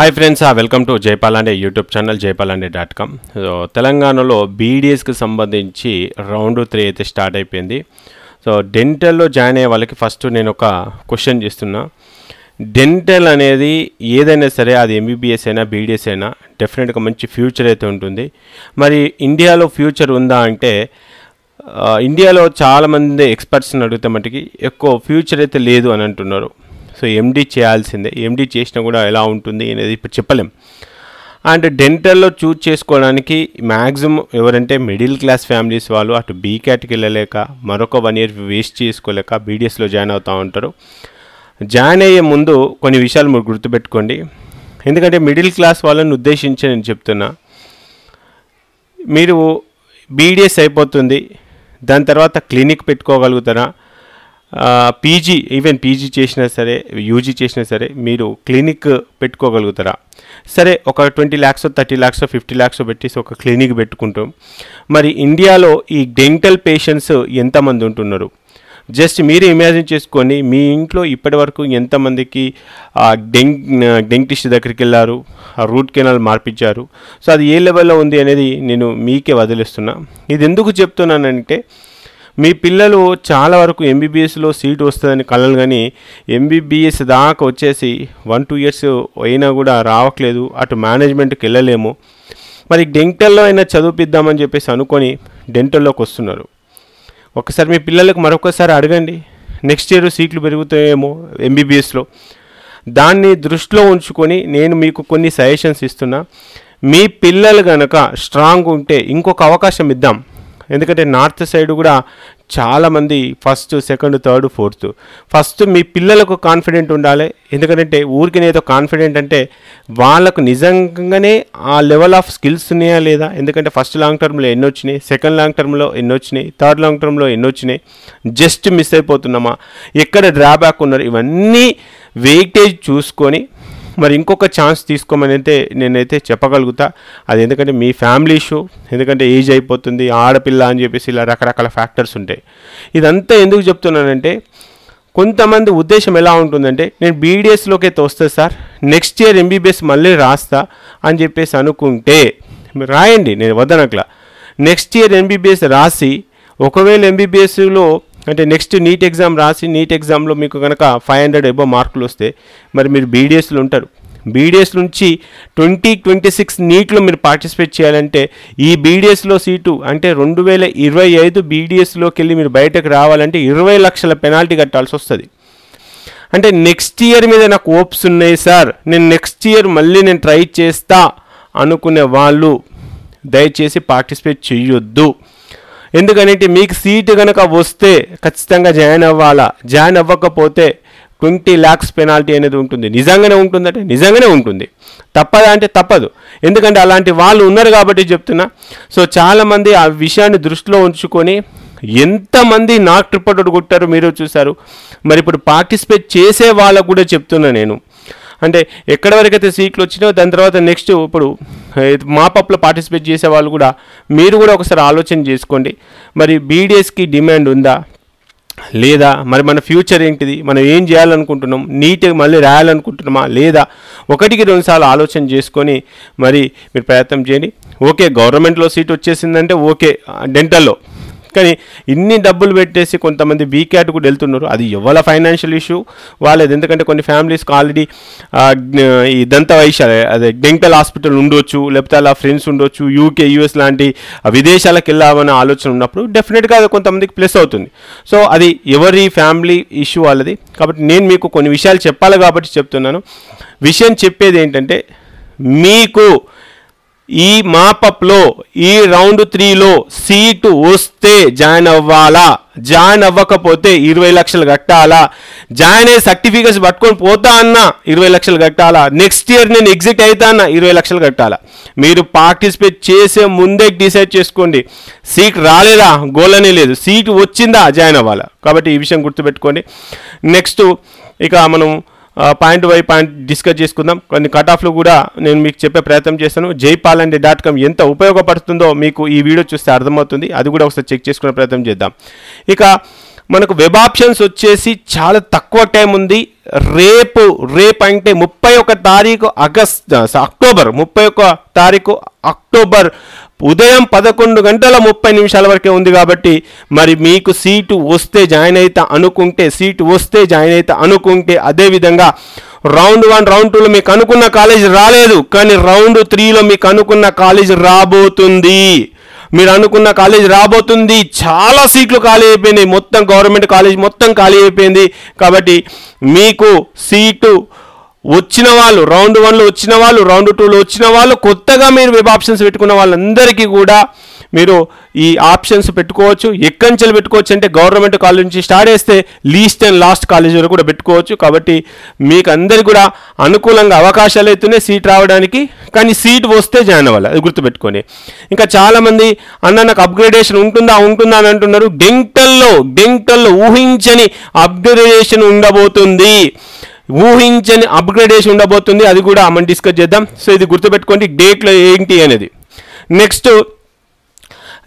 Hi friends, welcome to జైపాలండే YouTube channel jaipalanday.com. So తెలంగాణలో బీడీఎస్కి సంబంధించి రౌండ్ 3 అయితే స్టార్ట్ అయిపోయింది. సో డెంటల్లో జాయిన్ అయ్యే వాళ్ళకి ఫస్ట్ నేను ఒక క్వశ్చన్ చేస్తున్నా. డెంటల్ అనేది ఏదైనా సరే, అది ఎంబీబీఎస్ అయినా బీడీఎస్ అయినా డెఫినెట్గా మంచి ఫ్యూచర్ అయితే ఉంటుంది. మరి ఇండియాలో ఫ్యూచర్ ఉందా అంటే ఇండియాలో చాలామంది ఎక్స్పర్ట్స్ని అడిగితే మటుకి ఎక్కువ ఫ్యూచర్ అయితే లేదు అని అంటున్నారు. సో ఎండీ చేయాల్సిందే, ఎండీ చేసినా కూడా ఎలా ఉంటుంది అనేది ఇప్పుడు చెప్పలేం. అండ్ డెంటల్లో చూజ్ చేసుకోవడానికి మ్యాక్సిమం ఎవరంటే మిడిల్ క్లాస్ ఫ్యామిలీస్ వాళ్ళు అటు బీక్యాట్కి వెళ్ళలేక మరొక 1 year వేస్ట్ చేసుకోలేక బీడీఎస్లో జాయిన్ అవుతూ ఉంటారు. జాయిన్ అయ్యే ముందు కొన్ని విషయాలు మీరు గుర్తుపెట్టుకోండి. ఎందుకంటే మిడిల్ క్లాస్ వాళ్ళని ఉద్దేశించి నేను చెప్తున్నా. మీరు బీడీఎస్ అయిపోతుంది, దాని తర్వాత క్లినిక్ పెట్టుకోగలుగుతారా? పీజీ, ఈవెన్ పీజీ చేసినా సరే, యూజీ చేసినా సరే మీరు క్లినిక్ పెట్టుకోగలుగుతారా? సరే, ఒక 20 lakhs 30 lakhs 50 lakhs పెట్టేసి ఒక క్లినిక్ పెట్టుకుంటాం. మరి ఇండియాలో ఈ డెంటల్ పేషెంట్స్ ఎంతమంది ఉంటున్నారు? జస్ట్ మీరు ఇమాజిన్ చేసుకొని మీ ఇంట్లో ఇప్పటి వరకు ఎంతమందికి డెంటిస్ట్ దగ్గరికి వెళ్ళారు, రూట్ కెనాల్ మార్పించారు. సో అది ఏ లెవెల్లో ఉంది అనేది నేను మీకే వదిలేస్తున్నా. ఇది ఎందుకు చెప్తున్నానంటే, మీ పిల్లలు చాలా వరకు ఎంబీబీఎస్లో సీట్ వస్తుందని కలలు, కానీ ఎంబీబీఎస్ దాకా వచ్చేసి 1-2 years అయినా కూడా రావట్లేదు. అటు మేనేజ్మెంట్కి వెళ్ళలేము. మరి డెంటల్లో అయినా చదివిద్దామని చెప్పేసి అనుకొని డెంటల్లోకి వస్తున్నారు. ఒకసారి మీ పిల్లలకు మరొకసారి అడగండి, నెక్స్ట్ ఇయర్ సీట్లు పెరుగుతాయేమో ఎంబీబీఎస్లో. దాన్ని దృష్టిలో ఉంచుకొని నేను మీకు కొన్ని సజెషన్స్ ఇస్తున్నా. మీ పిల్లలు కనుక స్ట్రాంగ్ ఉంటే ఇంకొక అవకాశం ఇద్దాం. ఎందుకంటే నార్త్ సైడ్ కూడా చాలామంది 1st, 2nd, 3rd, 4th first మీ పిల్లలకు కాన్ఫిడెంట్ ఉండాలి. ఎందుకంటే ఊరికి ఏదో కాన్ఫిడెంట్ అంటే వాళ్ళకు నిజంగానే ఆ లెవెల్ ఆఫ్ స్కిల్స్ ఉన్నాయా లేదా? ఎందుకంటే ఫస్ట్ లాంగ్ టర్మ్లో ఎన్ని వచ్చినాయి, సెకండ్ లాంగ్ టర్మ్లో ఎన్ని వచ్చినాయి, థర్డ్ లాంగ్ టర్మ్లో ఎన్ని వచ్చినాయి, జస్ట్ మిస్ అయిపోతున్నామా, ఎక్కడ డ్రాబ్యాక్ ఉన్నారు, ఇవన్నీ వెయిటేజ్ చూసుకొని మరి ఇంకొక ఛాన్స్ తీసుకోమని అయితే నేనైతే చెప్పగలుగుతా. అది ఎందుకంటే మీ ఫ్యామిలీ ఇష్యూ, ఎందుకంటే ఏజ్ అయిపోతుంది, ఆడపిల్ల అని చెప్పేసి ఇలా రకరకాల ఫ్యాక్టర్స్ ఉంటాయి. ఇదంతా ఎందుకు చెప్తున్నానంటే, కొంతమంది ఉద్దేశం ఎలా ఉంటుందంటే, నేను బీడీఎస్లోకి అయితే వస్తుంది సార్, నెక్స్ట్ ఇయర్ ఎంబీబీఎస్ మళ్ళీ రాస్తా అని చెప్పేసి అనుకుంటే మీరు రాయండి, నేను వద్దనట్లా. నెక్స్ట్ ఇయర్ ఎంబీబీఎస్ రాసి ఒకవేళ ఎంబీబీఎస్లో అంటే నెక్స్ట్ నీట్ ఎగ్జామ్ రాసి నీట్ ఎగ్జామ్లో మీకు కనుక 500 above మార్కులు వస్తే మరి మీరు బీడీఎస్లో ఉంటారు. బీడీఎస్ నుంచి 2026 నీట్లో మీరు పార్టిసిపేట్ చేయాలంటే ఈ బీడీఎస్లో సీటు అంటే 2025 బీడీఎస్లోకి వెళ్ళి మీరు బయటకు రావాలంటే 20 లక్షల పెనాల్టీ కట్టాల్సి వస్తుంది. అంటే నెక్స్ట్ ఇయర్ మీద నాకు హోప్స్ ఉన్నాయి సార్, నేను నెక్స్ట్ ఇయర్ మళ్ళీ నేను ట్రై చేస్తా అనుకునే వాళ్ళు దయచేసి పార్టిసిపేట్ చెయ్యొద్దు. ఎందుకంటే మీకు సీటు కనుక వస్తే ఖచ్చితంగా జాయిన్ అవ్వాలా. జాయిన్ అవ్వకపోతే 20 lakhs పెనాల్టీ అనేది ఉంటుంది. నిజంగానే ఉంటుందంటే నిజంగానే ఉంటుంది, తప్పదా అంటే తప్పదు. ఎందుకంటే అలాంటి వాళ్ళు ఉన్నారు కాబట్టి చెప్తున్నా. సో చాలామంది ఆ విషయాన్ని దృష్టిలో ఉంచుకొని ఎంతమంది నాకు ట్రిప్పటోడు కొట్టారు మీరు చూశారు. మరి ఇప్పుడు పార్టిసిపేట్ చేసే వాళ్ళకు కూడా చెప్తున్నా నేను, అంటే ఎక్కడి వరకైతే సీట్లు వచ్చినాయో దాని తర్వాత నెక్స్ట్ ఇప్పుడు మాపప్లో పార్టిసిపేట్ చేసే వాళ్ళు కూడా మీరు కూడా ఒకసారి ఆలోచన చేసుకోండి. మరి బీడీఎస్కి డిమాండ్ ఉందా లేదా? మరి మన ఫ్యూచర్ ఏంటిది? మనం ఏం చేయాలనుకుంటున్నాం? నీట్ మళ్ళీ రాయాలనుకుంటున్నామా లేదా? 1-2 సార్లు ఆలోచన చేసుకొని మరి మీరు ప్రయత్నం చేయండి. ఓకే, గవర్నమెంట్లో సీట్ వచ్చేసిందంటే ఓకే డెంటల్లో, కానీ ఇన్ని డబ్బులు పెట్టేసి కొంతమంది బీక్యాట్ కూడా వెళ్తున్నారు. అది ఎవరి ఫైనాన్షియల్ ఇష్యూ వాళ్ళది. ఎందుకంటే కొన్ని ఫ్యామిలీస్కి ఆల్రెడీ ఈ దంత వైద్య అదే డెంటల్ హాస్పిటల్ ఉండొచ్చు, లేకపోతే అలా ఫ్రెండ్స్ ఉండొచ్చు, UK, US లాంటి విదేశాలకు వెళ్ళామనే ఆలోచన ఉన్నప్పుడు డెఫినెట్గా అది కొంతమందికి ప్లస్ అవుతుంది. సో అది ఎవరి ఫ్యామిలీ ఇష్యూ వాళ్ళది. కాబట్టి నేను మీకు కొన్ని విషయాలు చెప్పాలి కాబట్టి చెప్తున్నాను. విషయం చెప్పేది ఏంటంటే, మీకు ఈ మాపప్లో ఈ రౌండ్ 3లో సీటు వస్తే జాయిన్ అవ్వాలా, జాయిన్ అవ్వకపోతే 20 లక్షలు కట్టాలా, జాయిన్ అయ్యే సర్టిఫికేట్స్ పట్టుకొని పోతా అన్నా 20 లక్షలు కట్టాలా, నెక్స్ట్ ఇయర్ నేను ఎగ్జిట్ అవుతా అన్నా 20 లక్షలు కట్టాలా. మీరు పార్టిసిపేట్ చేసే ముందే డిసైడ్ చేసుకోండి. సీట్ రాలేదా గోల్ అనే లేదు, సీటు వచ్చిందా జాయిన్ అవ్వాలా. కాబట్టి ఈ విషయం గుర్తుపెట్టుకోండి. నెక్స్ట్ ఇక మనం పాయింట్ బై పాయింట్ డిస్కస్ చేసుకుందాం. కొన్ని కట్ ఆఫ్లు కూడా నేను మీకు చెప్పే ప్రయత్నం చేస్తాను. jaipalanday.com ఎంత ఉపయోగపడుతుందో మీకు ఈ వీడియో చూస్తే అర్థమవుతుంది. అది కూడా ఒకసారి చెక్ చేసుకునే ప్రయత్నం చేద్దాం. ఇక మనకు వెబ్ ఆప్షన్స్ వచ్చేసి చాలా తక్కువ టైం ఉంది. రేపు అంటే 31 తారీఖు అక్టోబర్ 31 తారీఖు అక్టోబర్ ఉదయం 11 గంటల 30 నిమిషాల వరకే ఉంది. కాబట్టి మరి మీకు సీటు వస్తే జాయిన్ అయితే అనుకుంటే అదేవిధంగా రౌండ్ 1 రౌండ్ 2లో మీకు అనుకున్న కాలేజ్ రాలేదు, కానీ రౌండ్ 3లో మీకు అనుకున్న కాలేజ్ రాబోతుంది. చాలా సీట్లు ఖాళీ అయిపోయినాయి, మొత్తం గవర్నమెంట్ కాలేజ్ మొత్తం ఖాళీ అయిపోయింది. కాబట్టి మీకు సీటు వచ్చిన వాళ్ళు, రౌండ్ 1లో వచ్చిన వాళ్ళు, రౌండ్ 2లో వచ్చిన వాళ్ళు, కొత్తగా మీరు వెబ్ ఆప్షన్స్ పెట్టుకున్న వాళ్ళందరికీ కూడా మీరు ఈ ఆప్షన్స్ పెట్టుకోవచ్చు. ఎక్కడి నుంచి పెట్టుకోవచ్చు అంటే గవర్నమెంట్ కాలేజ్ నుంచి స్టార్ట్ చేస్తే లీస్ట్ అండ్ లాస్ట్ కాలేజ్ వరకు కూడా పెట్టుకోవచ్చు. కాబట్టి మీకు అందరికీ కూడా అనుకూలంగా అవకాశాలు అవుతున్నాయి సీట్ రావడానికి. కానీ సీట్ వస్తే జాయిన్ అవ్వాలి, అది గుర్తుపెట్టుకొని. ఇంకా చాలామంది అన్న నాకు అప్గ్రేడేషన్ ఉంటుందా అని అంటున్నారు. డెంటల్లో ఊహించని అప్గ్రేడేషన్ ఉండబోతుంది. అది కూడా మనం డిస్కస్ చేద్దాం. సో ఇది గుర్తుపెట్టుకోండి, డేట్లో ఏంటి అనేది. నెక్స్ట్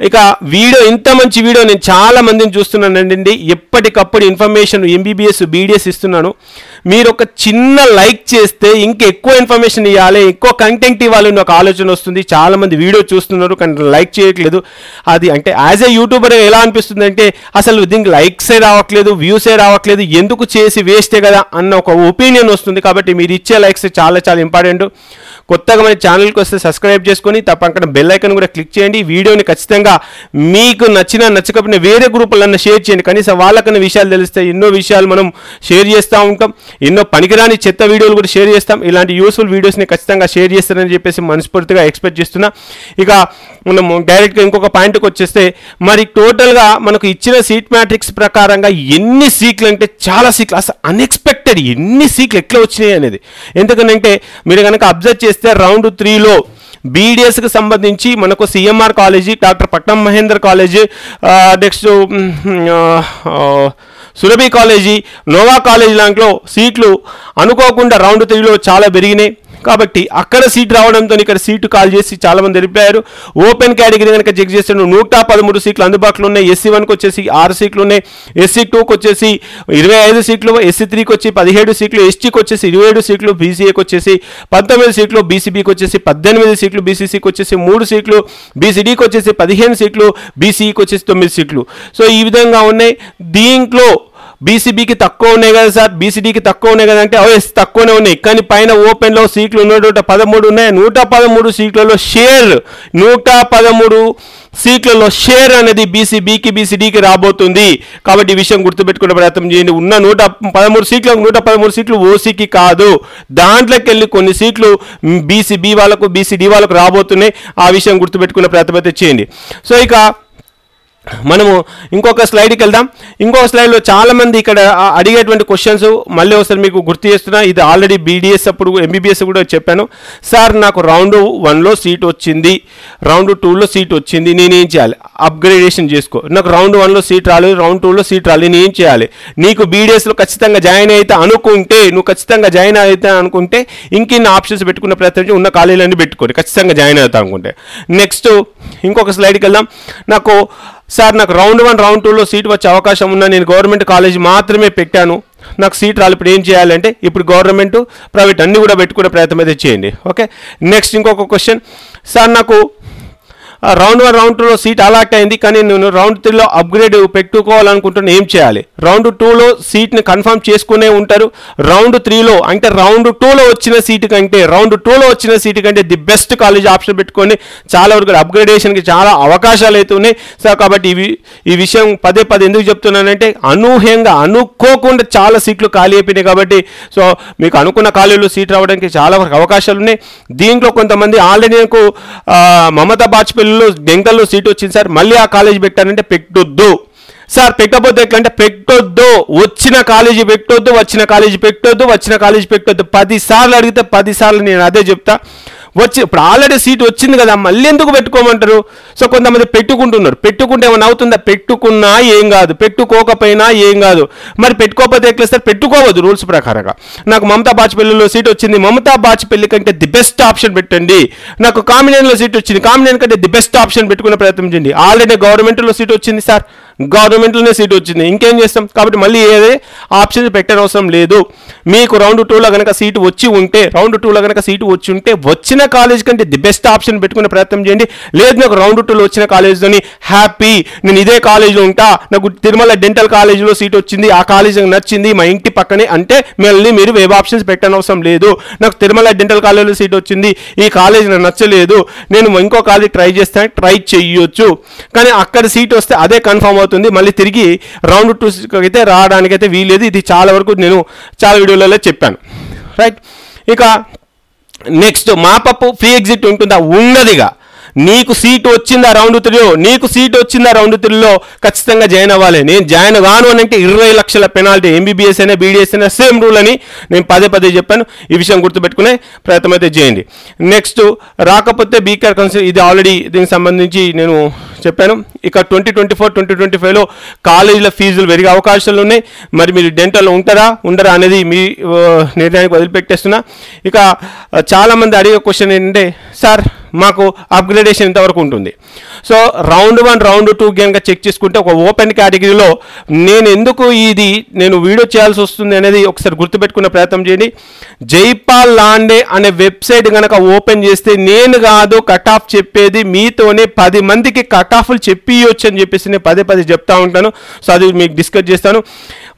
ఇక వీడియో, ఇంత మంచి వీడియో నేను చాలా మందిని చూస్తున్నానండి. ఎప్పటికప్పుడు ఇన్ఫర్మేషన్ ఎంబీబీఎస్ బీడీఎస్ ఇస్తున్నాను. మీరు ఒక చిన్న లైక్ చేస్తే ఇంకా ఎక్కువ ఇన్ఫర్మేషన్ ఇవ్వాలి, ఎక్కువ కంటెంట్ ఇవ్వాలని ఒక ఆలోచన వస్తుంది. చాలామంది వీడియో చూస్తున్నారు కానీ లైక్ చేయట్లేదు. అది అంటే యాజ్ ఏ యూట్యూబర్ ఎలా అనిపిస్తుంది అంటే అసలు దీనికి లైక్సే రావట్లేదు, వ్యూసే రావట్లేదు, ఎందుకు చేసి వేస్టే కదా అన్న ఒక ఒపీనియన్ వస్తుంది. కాబట్టి మీరు ఇచ్చే లైక్స్ చాలా చాలా ఇంపార్టెంట్. కొత్తగా మన ఛానల్కి వస్తే సబ్స్క్రైబ్ చేసుకొని తప్పకుండా బెల్ ఐకాన్ కూడా క్లిక్ చేయండి. వీడియోని ఖచ్చితంగా మీకు నచ్చకపోయినా వేరే గ్రూపులన్నా షేర్ చేయండి. కనీసం వాళ్ళకన్నా విషయాలు తెలిస్తే. ఎన్నో విషయాలు మనం షేర్ చేస్తూ ఉంటాం, ఎన్నో పనికిరాని చెత్త వీడియోలు కూడా షేర్ చేస్తాం. ఇలాంటి యూస్ఫుల్ వీడియోస్ని ఖచ్చితంగా షేర్ చేస్తారని చెప్పేసి మనస్ఫూర్తిగా ఎక్స్పెక్ట్ చేస్తున్నా. ఇక మనం డైరెక్ట్గా ఇంకొక పాయింట్కి వచ్చేస్తే, మరి టోటల్గా మనకు ఇచ్చిన సీట్ మ్యాట్రిక్స్ ప్రకారంగా ఎన్ని సీట్లు అంటే చాలా సీట్లు, అసలు అన్ఎక్స్పెక్టెడ్ ఎన్ని సీట్లు ఎట్లా వచ్చినాయి అనేది. ఎందుకంటే మీరు కనుక అబ్జర్వ్ చేస్తే రౌండ్ 3లో బీడీఎస్కి సంబంధించి మనకు CMR college, doctor Patnam Mahender college, next Surabhi college, Nova college లాంటిలో సీట్లు అనుకోకుండా రౌండ్ 3లో చాలా పెరిగినాయి. కాబట్టి అక్కడ సీట్ రావడంతో ఇక్కడ సీటు కాల్ చేసి చాలామంది వెళ్ళిపోయారు. ఓపెన్ కేటగిరీ కనుక చెక్ చేస్తే 113 సీట్లు అందుబాటులో ఉన్నాయి. SC1కి వచ్చేసి 6 సీట్లు ఉన్నాయి, SC2కి వచ్చేసి 25 సీట్లు, SC3కి వచ్చి 17 సీట్లు, STకి వచ్చేసి 27 సీట్లు, BCAకి వచ్చేసి 19 సీట్లు, BCBకి వచ్చేసి 18 సీట్లు, BCCకి వచ్చేసి 3 సీట్లు, BCDకి వచ్చేసి 15 సీట్లు, BCEకి వచ్చేసి 9 సీట్లు. సో ఈ విధంగా ఉన్నాయి. దీంట్లో బీసీబీకి తక్కువ ఉన్నాయి కదా సార్, బీసీడీకి తక్కువ ఉన్నాయి కదా అంటే తక్కువనే ఉన్నాయి. కానీ పైన ఓపెన్లో సీట్లు 113 ఉన్నాయి. 113 సీట్లలో షేర్ 113 సీట్లలో షేర్ అనేది బీసీబీకి బీసీడీకి రాబోతుంది. కాబట్టి ఈ విషయం గుర్తుపెట్టుకునే ప్రయత్నం చేయండి. ఉన్న 113 సీట్లు ఓసీకి కాదు, దాంట్లోకి వెళ్ళి కొన్ని సీట్లు బీసీబీ వాళ్ళకు బీసీడీ వాళ్ళకు రాబోతున్నాయి. ఆ విషయం గుర్తుపెట్టుకునే ప్రయత్నం అయితే చేయండి. సో ఇక మనము ఇంకొక స్లైడ్కి వెళ్దాం. ఇంకొక స్లైడ్లో చాలామంది ఇక్కడ అడిగేటువంటి క్వశ్చన్స్ మళ్ళీ ఒకసారి మీకు గుర్తు చేస్తున్నా. ఇది ఆల్రెడీ బీడీఎస్ అప్పుడు ఎంబీబీఎస్ కూడా చెప్పాను. సార్ నాకు రౌండ్ 1లో సీట్ వచ్చింది, రౌండ్ 2లో సీట్ వచ్చింది, నేనేం చేయాలి? అప్గ్రేడేషన్ చేసుకో. నాకు రౌండ్ 1లో సీట్ రాలేదు, రౌండ్ 2లో సీట్ రాలేదు, నేనేం చేయాలి? నీకు బీడీఎస్లో ఖచ్చితంగా జాయిన్ అయితే అనుకుంటే ఇంకిన్ని ఆప్షన్స్ పెట్టుకున్న ప్రయత్నం ఉన్న కాలేజీలన్నీ పెట్టుకోండి ఖచ్చితంగా జాయిన్ అవుతా అనుకుంటే. నెక్స్ట్ ఇంకొక స్లైడ్కి వెళ్దాం. సార్ నాకు రౌండ్ 1 రౌండ్ 2లో సీట్ వచ్చే అవకాశం ఉన్నా, నేను గవర్నమెంట్ కాలేజ్ మాత్రమే పెట్టాను, నాకు సీట్ రాలి, ఇప్పుడు ఏం చేయాలంటే ఇప్పుడు గవర్నమెంట్ ప్రైవేట్ అన్నీ కూడా పెట్టుకునే ప్రయత్నం అయితే చేయండి. ఓకే. నెక్స్ట్ ఇంకొక క్వశ్చన్, సార్ నాకు రౌండ్ 1 రౌండ్ 2లో సీట్ అలాట్ అయింది, కానీ నేను రౌండ్ 3లో అప్గ్రేడ్ పెట్టుకోవాలనుకుంటున్నా, ఏం చేయాలి? రౌండ్ 2లో సీట్ని కన్ఫర్మ్ చేసుకునే ఉంటారు. రౌండ్ 3లో అంటే రౌండ్ 2లో వచ్చిన సీటు కంటే ది బెస్ట్ కాలేజ్ ఆప్షన్ పెట్టుకొని చాలా వరకు అప్గ్రేడేషన్కి చాలా అవకాశాలు అయితే ఉన్నాయి. సో కాబట్టి ఈ విషయం పదే ఎందుకు చెప్తున్నానంటే అనూహ్యంగా అనుకోకుండా చాలా సీట్లు ఖాళీ అయిపోయినాయి. కాబట్టి సో మీకు అనుకున్న కాలేజీలో సీట్ రావడానికి చాలా వరకు అవకాశాలు ఉన్నాయి. దీంట్లో కొంతమంది ఆల్రెడీ నాకు మమతా బాజ్పేయి డెంటల్లో సీట్ వచ్చింది సార్, మళ్ళీ ఆ కాలేజ్ పెట్టానంటే పెట్టొద్దు సార్. పెట్టకపోతే ఎట్లా అంటే పెట్టొద్దు, వచ్చిన కాలేజీ పెట్టొద్దు. 10 సార్లు అడిగితే 10 సార్లు నేను అదే చెప్తా. ఇప్పుడు ఆల్రెడీ సీట్ వచ్చింది కదా, మళ్ళీ ఎందుకు పెట్టుకోమంటారు? సో కొంతమంది పెట్టుకుంటే ఏమైనా అవుతుందా? పెట్టుకున్నా ఏం కాదు, పెట్టుకోకపోయినా ఏం కాదు. మరి పెట్టుకోకపోతే ఎట్లా సార్? పెట్టుకోవద్దు రూల్స్ ప్రకారంగా. నాకు మమతా బాజ్పేయిలో సీట్ వచ్చింది, మమతా బాజ్పేయి కంటే ది బెస్ట్ ఆప్షన్ పెట్టండి. నాకు కామినేనిలో సీట్ వచ్చింది, కామినేని కంటే ది బెస్ట్ ఆప్షన్ పెట్టుకునే ప్రయత్నం చేయండి. ఆల్రెడీ గవర్నమెంట్లో సీట్ వచ్చింది సార్, గవర్నమెంట్లోనే సీట్ వచ్చింది, ఇంకేం చేస్తాం. కాబట్టి మళ్ళీ ఏదే ఆప్షన్ పెట్టనవసరం లేదు. మీకు రౌండ్ 2లో కనుక సీటు వచ్చి ఉంటే, రౌండ్ 2లో కనుక సీటు వచ్చి ఉంటే వచ్చిన కాలేజ్ కంటే ది బెస్ట్ ఆప్షన్ పెట్టుకునే ప్రయత్నం చేయండి. లేదు నాకు రౌండ్ 2లో వచ్చిన కాలేజ్లోని హ్యాపీ, నేను ఇదే కాలేజ్లో ఉంటా, నాకు తిరుమల డెంటల్ కాలేజ్లో సీట్ వచ్చింది, ఆ కాలేజ్ నచ్చింది, మా ఇంటి పక్కనే అంటే మళ్ళీ మీరు వెబ్ ఆప్షన్స్ పెట్టనవసరం లేదు. నాకు తిరుమల డెంటల్ కాలేజ్లో సీట్ వచ్చింది, ఈ కాలేజ్ నాకు నచ్చలేదు, నేను ఇంకో కాలేజ్ ట్రై చేస్తాను, ట్రై చేయొచ్చు. కానీ అక్కడ సీట్ వస్తే అదే కన్ఫర్మ్ అవుతుంది, మళ్ళీ తిరిగి రౌండ్ 2 అయితే రావడానికైతే వీలేదు. ఇది చాలా వరకు నేను చాలా వీడియోలలో చెప్పాను, రైట్. ఇక నెక్స్ట్ మాపప్ ఫ్రీ ఎగ్జిట్ ఉంటుందా? ఉన్నదిగా. నీకు సీటు వచ్చిందా రౌండ్ 3లో, నీకు సీట్ వచ్చిందా రౌండ్ 3లో ఖచ్చితంగా జాయిన్ అవ్వాలి. నేను జాయిన్ కాను అని అంటే 20 లక్షల పెనాల్టీ. ఎంబీబీఎస్ అయినా బీడీఎస్ అయినా సేమ్ రూల్ అని నేను పదే చెప్పాను. ఈ విషయం గుర్తుపెట్టుకునే ప్రయత్నం అయితే చేయండి. నెక్స్ట్ రాకపోతే బీకేఆర్ కౌన్సిల్, ఇది ఆల్రెడీ దీనికి సంబంధించి నేను చెప్పాను. ఇక 2024-2025లో కాలేజీల ఫీజులు పెరిగే అవకాశాలు ఉన్నాయి. మరి మీరు డెంటల్లో ఉంటారా ఉండరా అనేది మీ నిర్ణయానికి వదిలిపెట్టేస్తున్నా. ఇక చాలామంది అడిగే క్వశ్చన్ ఏంటంటే, సార్ మాకు అప్గ్రేడేషన్ ఎంతవరకు ఉంటుంది? సో రౌండ్ 1 రౌండ్ 2 కనుక చెక్ చేసుకుంటే ఒక ఓపెన్ కేటగిరీలో నేను ఎందుకు నేను వీడియో చేయాల్సి వస్తుంది అనేది ఒకసారి గుర్తుపెట్టుకునే ప్రయత్నం చేయండి. జైపాల్ లాండే అనే వెబ్సైట్ కనుక ఓపెన్ చేస్తే నేను కాదు కట్ ఆఫ్ చెప్పేది, మీతోనే 10 మందికి కట్ ఆఫ్లు చెప్పియొచ్చు అని చెప్పేసి నేను పదే చెప్తా ఉంటాను. సో అది మీకు డిస్కస్ చేస్తాను.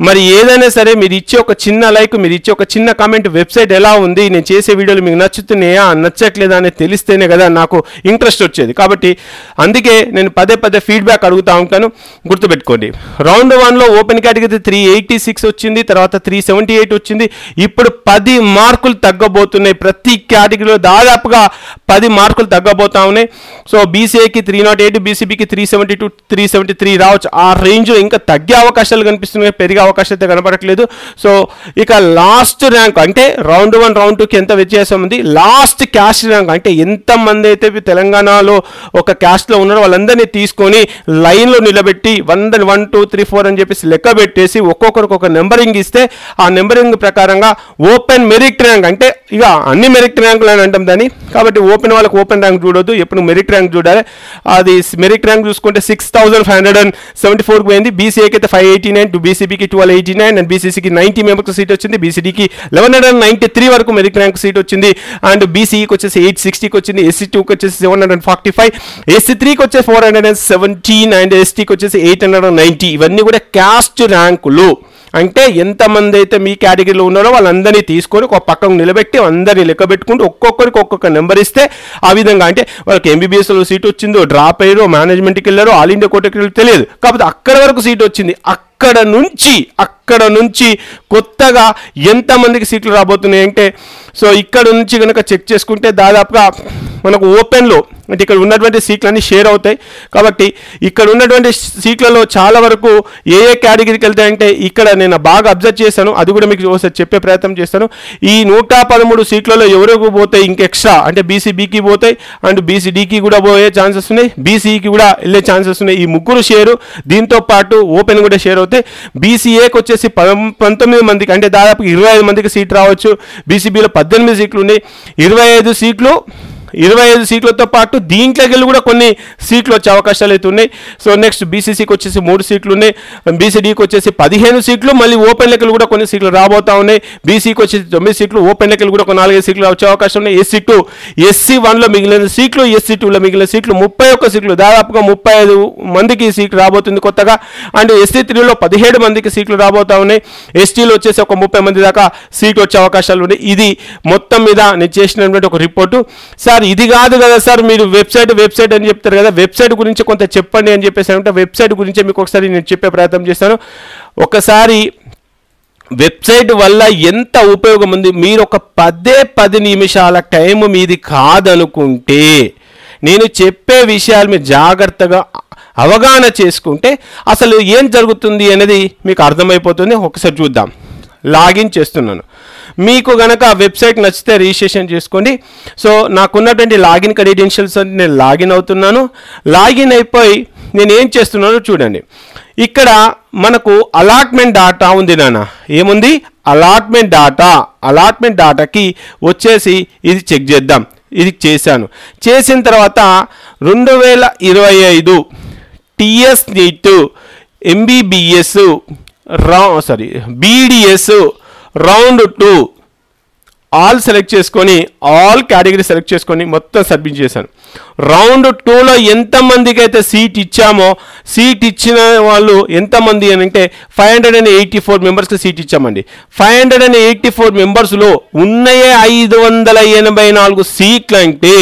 మరి ఏదైనా సరే మీరు ఇచ్చే ఒక చిన్న లైక్, మీరు ఇచ్చే ఒక చిన్న కామెంట్, వెబ్సైట్ ఎలా ఉంది, నేను చేసే వీడియోలు మీకు నచ్చుతున్నాయా నచ్చట్లేదా అనేది తెలిస్తేనే కదా నాకు ఇంట్రెస్ట్ వచ్చేది. కాబట్టి అందుకే నేను పదే ఫీడ్బ్యాక్ అడుగుతూ ఉంటాను, గుర్తుపెట్టుకోండి. రౌండ్ 1లో ఓపెన్ కేటగిరీ 386 వచ్చింది, తర్వాత 378 వచ్చింది. ఇప్పుడు 10 మార్కులు తగ్గబోతున్నాయి. ప్రతి కేటగిరీలో దాదాపుగా 10 మార్కులు తగ్గబోతా ఉన్నాయి. సో బీసీఏకి 308, బీసీబీకి 372, 373 రావచ్చు. ఆ రేంజ్లో ఇంకా తగ్గే అవకాశాలు కనిపిస్తున్నాయి, పెరిగే అవకాశం అయితే కనపడట్లేదు. సో ఇక లాస్ట్ ర్యాంక్ అంటే రౌండ్ 1 రౌండ్ 2కి ఎంత వ్యత్యాసం ఉంది, లాస్ట్ క్యాస్ట్ ర్యాంక్ అంటే ఎంతమంది అయితే తెలంగాణలో ఒక క్యాస్ట్లో ఉన్నారో వాళ్ళందరినీ తీసుకొని లైన్లో నిలబెట్టి 1, 2, 3, 4 అని చెప్పేసి లెక్క పెట్టేసి ఒక్కొక్కరికి ఒక నెంబరింగ్ ఇస్తే ఆ నెంబరింగ్ ప్రకారంగా ఓపెన్ మెరిట్ ర్యాంక్ అంటే ఇక అన్ని మెరిట్ ర్యాంకులు అని అంటాం దాన్ని. కాబట్టి ఓపెన్ వాళ్ళకి ఓపెన్ ర్యాంక్ చూడొద్దు, ఎప్పుడు మెరిట్ ర్యాంక్ చూడాలి. అది మెరిట్ ర్యాంక్ చూసుకుంటే 6574కి పోయింది. బీసీఏకి అయితే 589, బీసీబీకి 1289 అండ్ బీసీసీకి 90 మెంబర్స్ సీట్ వచ్చింది. బీసీడీకి 1193 వరకు మెరిట్ ర్యాంక్ సీట్ వచ్చింది. అండ్ బీసీఈకి వచ్చేసి 860కి వచ్చింది, ఎస్సీ2కి వచ్చేసి 745, ఎస్సీ3కి వచ్చేసి 417 అండ్ ఎస్టీకి వచ్చేసి 890. ఇవన్నీ కూడా క్యాస్ట్ ర్యాంకులు. అంటే ఎంతమంది అయితే మీ కేటగిరీలో ఉన్నారో వాళ్ళందరినీ తీసుకొని ఒక పక్కకు నిలబెట్టి అందరినీ లెక్క పెట్టుకుంటూ ఒక్కొక్కరికి ఒక్కొక్క నెంబర్ ఇస్తే ఆ విధంగా అంటే వాళ్ళకి ఎంబీబీఎస్లో సీట్ వచ్చిందో, డ్రాప్ అయ్యారో, మేనేజ్మెంట్కి వెళ్ళారో, ఆల్ ఇండియా కోటాకి వెళ్ళారో తెలియదు. కాకపోతే అక్కడ వరకు సీట్ వచ్చింది. అక్కడ నుంచి కొత్తగా ఎంతమందికి సీట్లు రాబోతున్నాయి అంటే, సో ఇక్కడ నుంచి కనుక చెక్ చేసుకుంటే దాదాపుగా మనకు ఓపెన్లో అంటే ఇక్కడ ఉన్నటువంటి సీట్లన్నీ షేర్ అవుతాయి. కాబట్టి ఇక్కడ ఉన్నటువంటి సీట్లలో చాలా వరకు ఏ కేటగిరీకి వెళ్తాయంటే ఇక్కడ నేను బాగా అబ్జర్వ్ చేశాను, అది కూడా మీకు ఒకసారి చెప్పే ప్రయత్నం చేస్తాను. ఈ 113 సీట్లలో ఎవరికి పోతాయి ఇంకా ఎక్స్ట్రా అంటే బీసీబీకి పోతాయి అండ్ బీసీడీకి కూడా పోయే ఛాన్సెస్ ఉన్నాయి, బీసీఈకి కూడా వెళ్ళే ఛాన్సెస్ ఉన్నాయి. ఈ ముగ్గురు షేరు, దీంతో పాటు ఓపెన్ కూడా షేర్ అవుతాయి. బీసీఏకి వచ్చేసి 19 మందికి అంటే దాదాపు 25 మందికి సీట్ రావచ్చు. బీసీబీలో 18 సీట్లు ఉన్నాయి. 25 సీట్లతో పాటు దీంట్లోకి వెళ్ళి కూడా కొన్ని సీట్లు వచ్చే అవకాశాలు అయితే ఉన్నాయి. సో నెక్స్ట్ బీసీసీకి వచ్చేసి 3 సీట్లు ఉన్నాయి, బీసీడీకి వచ్చేసి 15 సీట్లు, మళ్ళీ ఓపెన్ లెక్కలు కూడా కొన్ని సీట్లు రాబోతా ఉన్నాయి. బీసీకి వచ్చేసి 9 సీట్లు, ఓపెన్ లెక్కలు కూడా కొన్ని 4 సీట్లు వచ్చే అవకాశం ఉన్నాయి. ఎస్సీ2, ఎస్సీ1లో మిగిలిన సీట్లు, ఎస్సీ2లో మిగిలిన సీట్లు 31 సీట్లు, దాదాపుగా 35 మందికి సీట్లు రాబోతుంది కొత్తగా. అండ్ ఎస్సీ3లో 17 మందికి సీట్లు రాబోతా ఉన్నాయి. ఎస్టీలో వచ్చేసి ఒక 30 మంది దాకా సీట్లు వచ్చే అవకాశాలు ఉన్నాయి. ఇది మొత్తం మీద నేను చేసినటువంటి ఒక రిపోర్టు. సార్ ఇది కాదు కదా సార్, మీరు వెబ్సైట్ అని చెప్తారు కదా, వెబ్సైట్ గురించి కొంత చెప్పండి అని చెప్పేసి అంటే వెబ్సైట్ గురించి మీకు ఒకసారి నేను చెప్పే ప్రయత్నం చేస్తాను. ఒకసారి వెబ్సైట్ వల్ల ఎంత ఉపయోగం ఉంది, మీరు ఒక 10 నిమిషాల టైం మీది కాదనుకుంటే నేను చెప్పే విషయాలు మీరు జాగ్రత్తగా అవగాహన చేసుకుంటే అసలు ఏం జరుగుతుంది అనేది మీకు అర్థమైపోతుంది. ఒకసారి చూద్దాం. లాగిన్ చేస్తున్నాను. మీకు కనుక వెబ్సైట్ నచ్చితే రిజిస్ట్రేషన్ చేసుకోండి. సో నాకున్నటువంటి లాగిన్ క్రెడెన్షియల్స్ నేను లాగిన్ అవుతున్నాను. లాగిన్ అయిపోయి నేను ఏం చేస్తున్నానో చూడండి. ఇక్కడ మనకు అలాట్మెంట్ డాటా ఉంది నాన్న. ఏముంది? అలాట్మెంట్ డాటాకి వచ్చేసి ఇది చెక్ చేద్దాం. ఇది చేశాను. చేసిన తర్వాత 2025 TS NEET MBBS BDS round 2 all select చేసుకొని ఆల్ కేటగిరీ సెలెక్ట్ చేసుకొని మొత్తం సబ్మిట్ చేశాను. రౌండ్ 2లో ఎంతమందికి అయితే సీట్ ఇచ్చామో సీట్ ఇచ్చిన వాళ్ళు ఎంతమంది అని అంటే 584 మెంబర్స్కి సీట్ ఇచ్చామండి. 584 మెంబర్స్లో ఉన్నాయే 584 సీట్లు. అంటే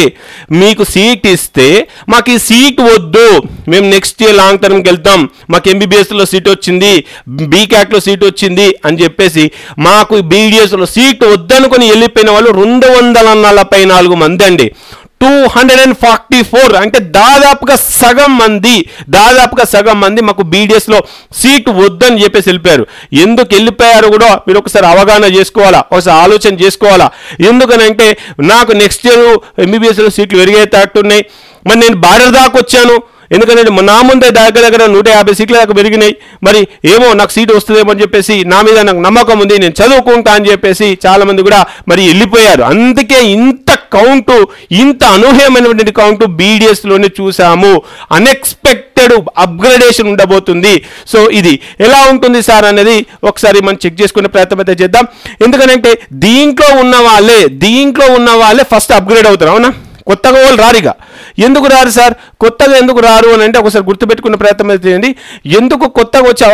మీకు సీట్ ఇస్తే మాకు ఈ సీట్ వద్దు, మేము నెక్స్ట్ ఇయర్ లాంగ్ టర్మ్కి వెళ్తాం, మాకు MBBSలో సీట్ వచ్చింది, BCATలో సీట్ వచ్చింది అని చెప్పేసి మాకు BDSలో సీట్ వద్దనుకొని వెళ్ళిపోయిన వాళ్ళు 244 మంది అండి. 244 అంటే దాదాపుగా సగం మంది మాకు BDSలో సీట్ వద్దని చెప్పేసి వెళ్ళిపోయారు. ఎందుకు వెళ్ళిపోయారు కూడా మీరు ఒకసారి అవగాహన చేసుకోవాలా, ఒకసారి ఆలోచన చేసుకోవాలా. ఎందుకనంటే నాకు నెక్స్ట్ ఇయర్ MBBSలో సీట్లు పెరిగేటట్టున్నాయి, మరి నేను బార్డర్ దాకా వచ్చాను, ఎందుకంటే నా ముందే దగ్గర 150 సీట్ల దాకా పెరిగినాయి, మరి ఏమో నాకు సీటు వస్తుందేమో అని చెప్పేసి నా మీద నాకు నమ్మకం ఉంది, నేను చదువుకుంటా అని చెప్పేసి చాలామంది కూడా మరి వెళ్ళిపోయారు. అందుకే ఇంత కౌంటు, ఇంత అనూహ్యమైనటువంటి కౌంటు BDSలోనే చూసాము. అన్ఎక్స్పెక్టెడ్ అప్గ్రేడేషన్ ఉండబోతుంది. సో ఇది ఎలా ఉంటుంది సార్ అనేది ఒకసారి మనం చెక్ చేసుకునే ప్రయత్నం అయితే చేద్దాం. ఎందుకంటే దీంట్లో ఉన్న వాళ్ళే ఫస్ట్ అప్గ్రేడ్ అవుతారు. అవునా? కొత్తగా వాళ్ళు రారుగా. ఎందుకు రారు సార్? కొత్తగా ఎందుకు రారు అని అంటే ఒకసారి గుర్తుపెట్టుకునే ప్రయత్నం అయితే చేయండి. ఎందుకు కొత్తగా వచ్చే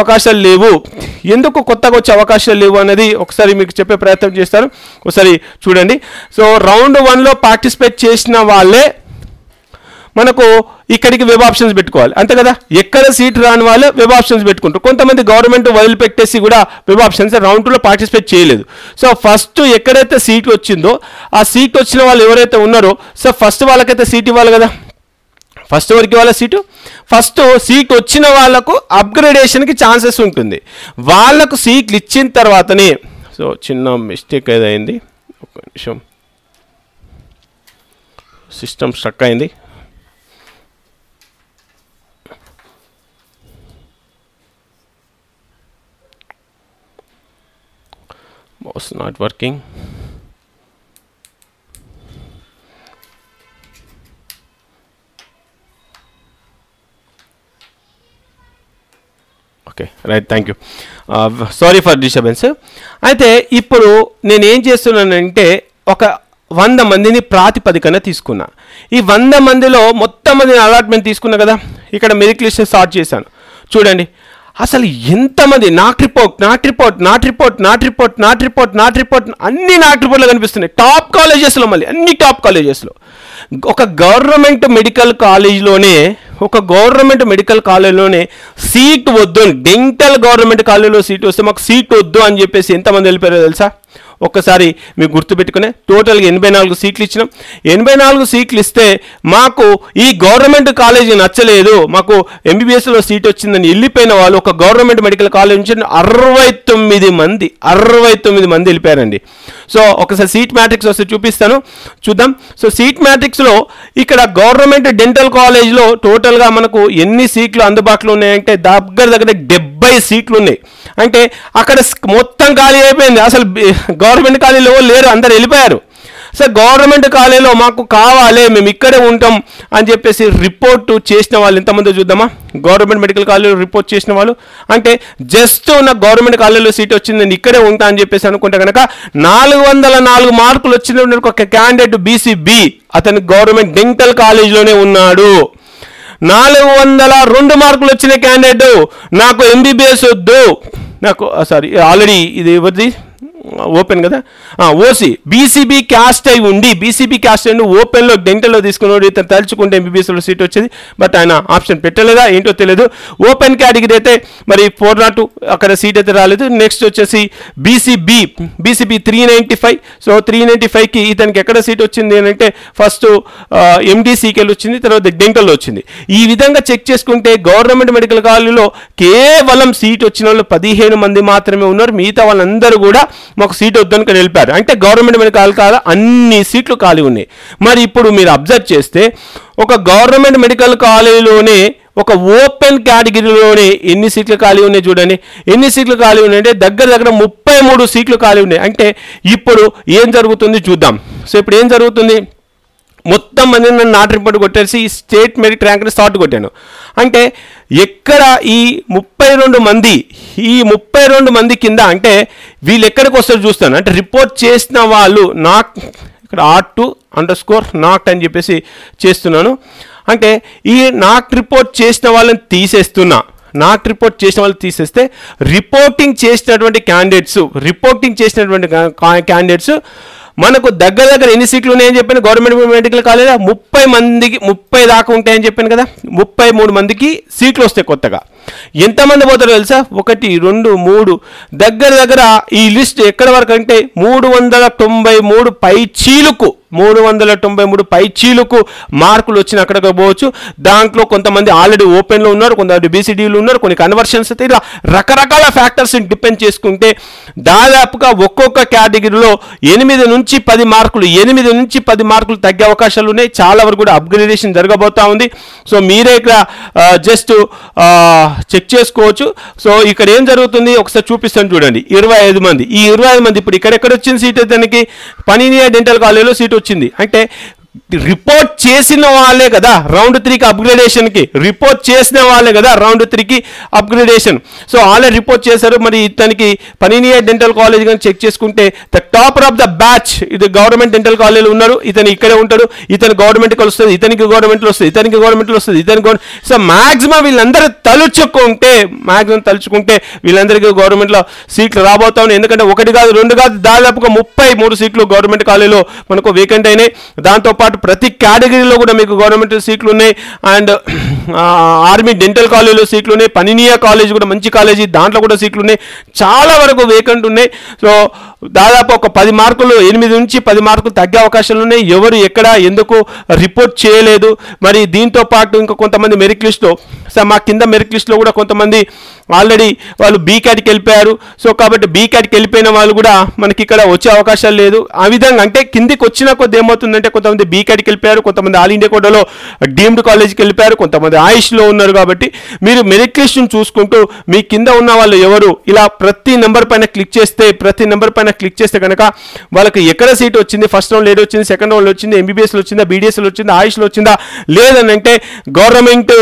అవకాశాలు లేవు అనేది ఒకసారి మీకు చెప్పే ప్రయత్నం చేస్తాను. ఒకసారి చూడండి. సో రౌండ్ 1లో పార్టిసిపేట్ చేసిన వాళ్ళే మనకు ఇక్కడికి వెబ్ ఆప్షన్స్ పెట్టుకోవాలి, అంతే కదా. ఎక్కడ సీట్ రాని వాళ్ళే వెబ్ ఆప్షన్స్ పెట్టుకుంటారు. కొంతమంది గవర్నమెంట్ వదిలిపెట్టేసి కూడా వెబ్ ఆప్షన్స్ రౌండ్ 2లో పార్టిసిపేట్ చేయలేదు. సో ఫస్ట్ ఎక్కడైతే సీట్ వచ్చిందో ఆ సీట్ వచ్చిన వాళ్ళు ఎవరైతే ఉన్నారో సో ఫస్ట్ వాళ్ళకైతే సీట్ ఇవ్వాలి కదా. ఫస్ట్ ఎవరికి ఇవ్వాలి సీటు? ఫస్ట్ సీట్ వచ్చిన వాళ్ళకు అప్గ్రేడేషన్కి ఛాన్సెస్ ఉంటుంది. వాళ్ళకు సీట్లు ఇచ్చిన తర్వాతనే, సో చిన్న మిస్టేక్ ఏదైంది, ఒక నిమిషం, సిస్టమ్ స్ట్రక్ అయింది. Mouse not working. Okay right, thank you, sorry for disturbance. అయితే ఇప్పుడు నేను ఏం చేస్తున్నానంటే ఒక 100 మందిని ప్రాతిపదికన తీసుకున్నా. ఈ 100 మందిలో మొత్తం మందిని అలాట్మెంట్ తీసుకున్నా కదా. ఇక్కడ మెరిట్ లిస్ట్ స్టార్ట్ చేశాను. చూడండి అసలు ఎంతమంది నాట్ రిపోర్ట్ అన్ని నాట్ రిపోర్ట్లు కనిపిస్తున్నాయి. టాప్ కాలేజెస్లో, మళ్ళీ అన్ని టాప్ కాలేజెస్లో. ఒక గవర్నమెంట్ మెడికల్ కాలేజ్లోనే సీట్ వద్దు, డెంటల్ గవర్నమెంట్ కాలేజీలో సీట్ వస్తే మాకు సీట్ వద్దు అని చెప్పేసి ఎంతమంది వెళ్ళిపోయారో తెలుసా? ఒక్కసారి మీకు గుర్తుపెట్టుకునే టోటల్గా 84 సీట్లు ఇచ్చినాం. 84 సీట్లు ఇస్తే మాకు ఈ గవర్నమెంట్ కాలేజీ నచ్చలేదు, మాకు MBBSలో సీట్ వచ్చిందని వెళ్ళిపోయిన వాళ్ళు ఒక గవర్నమెంట్ మెడికల్ కాలేజ్ నుంచి 69 మంది వెళ్ళిపోయారండి. సో ఒకసారి సీట్ మ్యాట్రిక్స్ వస్తే చూద్దాం. సో సీట్ మ్యాట్రిక్స్లో ఇక్కడ గవర్నమెంట్ డెంటల్ కాలేజ్లో టోటల్గా మనకు ఎన్ని సీట్లు అందుబాటులో ఉన్నాయంటే దగ్గర 70 సీట్లు ఉన్నాయి. అంటే అక్కడ మొత్తం ఖాళీ అయిపోయింది. అసలు గవర్నమెంట్ కాలేజీలో లేరు, అందరు వెళ్ళిపోయారు. సార్ గవర్నమెంట్ కాలేజీలో మాకు కావాలి, మేము ఇక్కడే ఉంటాం అని చెప్పేసి రిపోర్ట్ చేసిన వాళ్ళు ఎంతమంది చూద్దామా? గవర్నమెంట్ మెడికల్ కాలేజీలో రిపోర్ట్ చేసిన వాళ్ళు అంటే జస్ట్ నాకు గవర్నమెంట్ కాలేజీలో సీట్ వచ్చింది, నేను ఇక్కడే ఉంటా అని చెప్పేసి అనుకుంటే కనుక 404 మార్కులు వచ్చిన ఒక క్యాండిడేట్ BCB, అతను గవర్నమెంట్ డెంటల్ కాలేజీలోనే ఉన్నాడు. 402 మార్కులు వచ్చిన క్యాండిడేట్ నాకు MBBS వద్దు, నాకు సారీ ఆల్రెడీ ఇది ఎవరిది ఓపెన్ కదా, OC BCB క్యాస్ట్ అయి ఉండి ఓపెన్లో డెంటల్లో తీసుకున్నాడు. ఇతను తలుచుకుంటే MBBSలో సీట్ వచ్చేది, బట్ ఆయన ఆప్షన్ పెట్టలేదా ఏంటో తెలియదు. ఓపెన్ కేటగిరీ అయితే మరి 402 అక్కడ సీట్ అయితే రాలేదు. నెక్స్ట్ వచ్చేసి BCB 395. సో 395కి ఇతనికి ఎక్కడ సీట్ వచ్చింది అని అంటే ఫస్ట్ MDCకెళ్ళి వచ్చింది, తర్వాత డెంటల్లో వచ్చింది. ఈ విధంగా చెక్ చేసుకుంటే గవర్నమెంట్ మెడికల్ కాలేజీలో కేవలం సీట్ వచ్చిన వాళ్ళు 15 మంది మాత్రమే ఉన్నారు. మిగతా వాళ్ళందరూ కూడా మాకు సీట్ వద్దని వెళ్ళిపోయారు. అంటే గవర్నమెంట్ మెడికల్ కాలేజ్ అన్ని సీట్లు ఖాళీ ఉన్నాయి. మరి ఇప్పుడు మీరు అబ్జర్వ్ చేస్తే ఒక గవర్నమెంట్ మెడికల్ కాలేజీలోనే ఒక ఓపెన్ కేటగిరీలోనే ఎన్ని సీట్లు ఖాళీ ఉన్నాయి చూడండి. ఎన్ని సీట్లు ఖాళీ ఉన్నాయంటే దగ్గర 33 సీట్లు ఖాళీ ఉన్నాయి. అంటే ఇప్పుడు ఏం జరుగుతుంది చూద్దాం. సో ఇప్పుడు ఏం జరుగుతుంది, మొత్తం మంది నన్ను నాట్ రిపోర్ట్ కొట్టేసి స్టేట్ మెరిట్ ర్యాంక్ని స్టార్ట్ కొట్టాను. అంటే ఎక్కడ ఈ 32 మంది, ఈ 32 మంది కింద అంటే వీళ్ళు ఎక్కడికి వస్తారో చూస్తాను. అంటే రిపోర్ట్ చేసిన వాళ్ళు నాకు ఇక్కడ R2_NOCT అని చెప్పేసి చేస్తున్నాను. అంటే ఈ నాక్ రిపోర్ట్ చేసిన వాళ్ళని తీసేస్తున్నా. నాక్ రిపోర్ట్ చేసిన వాళ్ళు తీసేస్తే రిపోర్టింగ్ చేసినటువంటి క్యాండిడేట్స్ మనకు దగ్గర ఎన్ని సీట్లు ఉన్నాయని చెప్పాను గవర్నమెంట్ మెడికల్ కాలేజ్ 30 దాకా ఉంటాయని చెప్పాను కదా. 33 మందికి సీట్లు వస్తాయి కొత్తగా. ఎంతమంది పోతారో తెలుసా? 1, 2, 3 దగ్గర ఈ లిస్ట్ ఎక్కడ వరకు అంటే 393 పైచీలకు మార్కులు వచ్చిన అక్కడికి పోవచ్చు. దాంట్లో కొంతమంది ఆల్రెడీ ఓపెన్లో ఉన్నారు, కొంతమంది బీసీడీలు ఉన్నారు, కొన్ని కన్వర్షన్స్ అయితే ఇలా రకరకాల ఫ్యాక్టర్స్ని డిపెండ్ చేసుకుంటే దాదాపుగా ఒక్కొక్క కేటగిరీలో 8 నుంచి 10 మార్కులు తగ్గే అవకాశాలు ఉన్నాయి. చాలా వరకు కూడా అప్గ్రేడేషన్ జరగబోతా ఉంది. సో మీరే ఇక్కడ జస్ట్ చెక్ చేసుకోవచ్చు. సో ఇక్కడ ఏం జరుగుతుంది ఒకసారి చూపిస్తాను చూడండి. 25 మంది, ఈ 25 మంది ఇప్పుడు ఇక్కడెక్కడ వచ్చింది సీట్? దానికి పనీనియా డెంటల్ కాలేజీలో సీట్ వచ్చింది. అంటే రిపోర్ట్ చేసిన వాళ్ళే కదా రౌండ్ 3కి అప్గ్రేడేషన్కి, అప్గ్రేడేషన్. సో ఆల్రెడీ రిపోర్ట్ చేశారు. మరి ఇతనికి పనీనియా డెంటల్ కాలేజ్ కానీ చెక్ చేసుకుంటే the topper of the batch ఇది గవర్నమెంట్ డెంటల్ కాలేజీలో ఉన్నారు. ఇతను ఇక్కడే ఉంటాడు. ఇతను గవర్నమెంట్కి వస్తుంది, ఇతనికి గవర్నమెంట్లో వస్తుంది, సో మ్యాక్సిమం వీళ్ళందరూ తలుచుకుంటే వీళ్ళందరికీ గవర్నమెంట్లో సీట్లు రాబోతా ఉన్నాయి. ఎందుకంటే 1 కాదు 2 కాదు దాదాపుగా 33 సీట్లు గవర్నమెంట్ కాలేజీలో మనకు వేకెంట్ అయినాయి. దాంతోపాటు ప్రతి కేటగిరీలో కూడా మీకు గవర్నమెంట్ సీట్లు ఉన్నాయి. అండ్ ఆర్మీ డెంటల్ కాలేజీలో సీట్లు ఉన్నాయి. పనీనియా కాలేజ్ కూడా మంచి కాలేజీ, దాంట్లో కూడా సీట్లు ఉన్నాయి. చాలా వరకు వేకెంట్ ఉన్నాయి. సో దాదాపు ఒక 8 నుంచి 10 మార్కులు తగ్గే అవకాశాలు ఉన్నాయి. ఎవరు ఎక్కడ ఎందుకు రిపోర్ట్ చేయలేదు. మరి దీంతో పాటు ఇంకా కొంతమంది మెరిట్ లిస్ట్లో, మా కింద మెరిట్ లిస్ట్లో కూడా కొంతమంది ఆల్రెడీ వాళ్ళు బీక్యాట్కి వెళ్ళిపోయారు. సో కాబట్టి బీక్యాట్కి వెళ్ళిపోయిన వాళ్ళు కూడా మనకి ఇక్కడ వచ్చే అవకాశాలు లేదు. ఆ విధంగా అంటే కిందికి వచ్చిన కొద్ది ఏమవుతుందంటే కొంతమంది బీక్యాట్కి వెళ్ళిపోయారు, కొంతమంది ఆల్ ఇండియా కోటాలో డీమ్డ్ కాలేజ్కి వెళ్ళిపోయారు, కొంతమంది ఆయుష్లో ఉన్నారు. కాబట్టి మీరు మెరిట్ లిస్ట్ని చూసుకుంటూ మీ కింద ఉన్న వాళ్ళు ఎవరు ఇలా ప్రతి నెంబర్ పైన క్లిక్ చేస్తే కనుక వాళ్ళకి ఎక్కడ సీట్ వచ్చింది, ఫస్ట్ రౌండ్ ఏదో వచ్చింది, సెకండ్ రౌండ్ వచ్చింది, ఎంబీబీఎస్లో వచ్చిందా, బీడీఎస్లో వచ్చిందా, ఆయుష్లో వచ్చిందా, లేదనంటే గవర్నమెంట్